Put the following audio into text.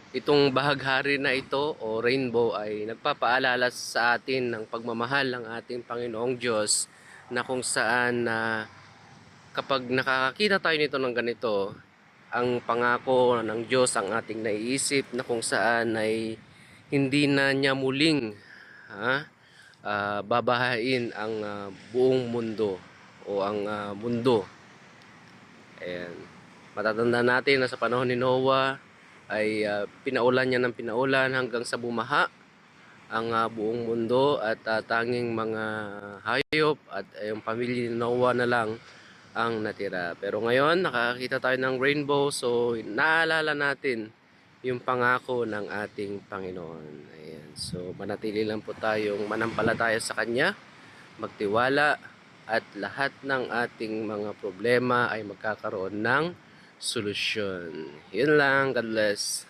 Itong bahaghari na ito o rainbow ay nagpapaalala sa atin ng pagmamahal ng ating Panginoong Diyos na kung saan na kapag nakakakita tayo nito ng ganito, ang pangako ng Diyos ang ating naiisip na kung saan ay hindi na niya muling babahain ang buong mundo o ang mundo. Ayan. Matatanda natin na sa panahon ni Noah ay pinaulan niya ng pinaulan hanggang sa bumaha ang buong mundo at tanging mga hayop at yung pamilya ni Noah na lang ang natira. Pero ngayon, nakakita tayo ng rainbow, so naalala natin yung pangako ng ating Panginoon. Ayan. So manatili lang po tayong manampalataya sa Kanya, magtiwala, at lahat ng ating mga problema ay magkakaroon ng solusyon. Yun lang. God bless.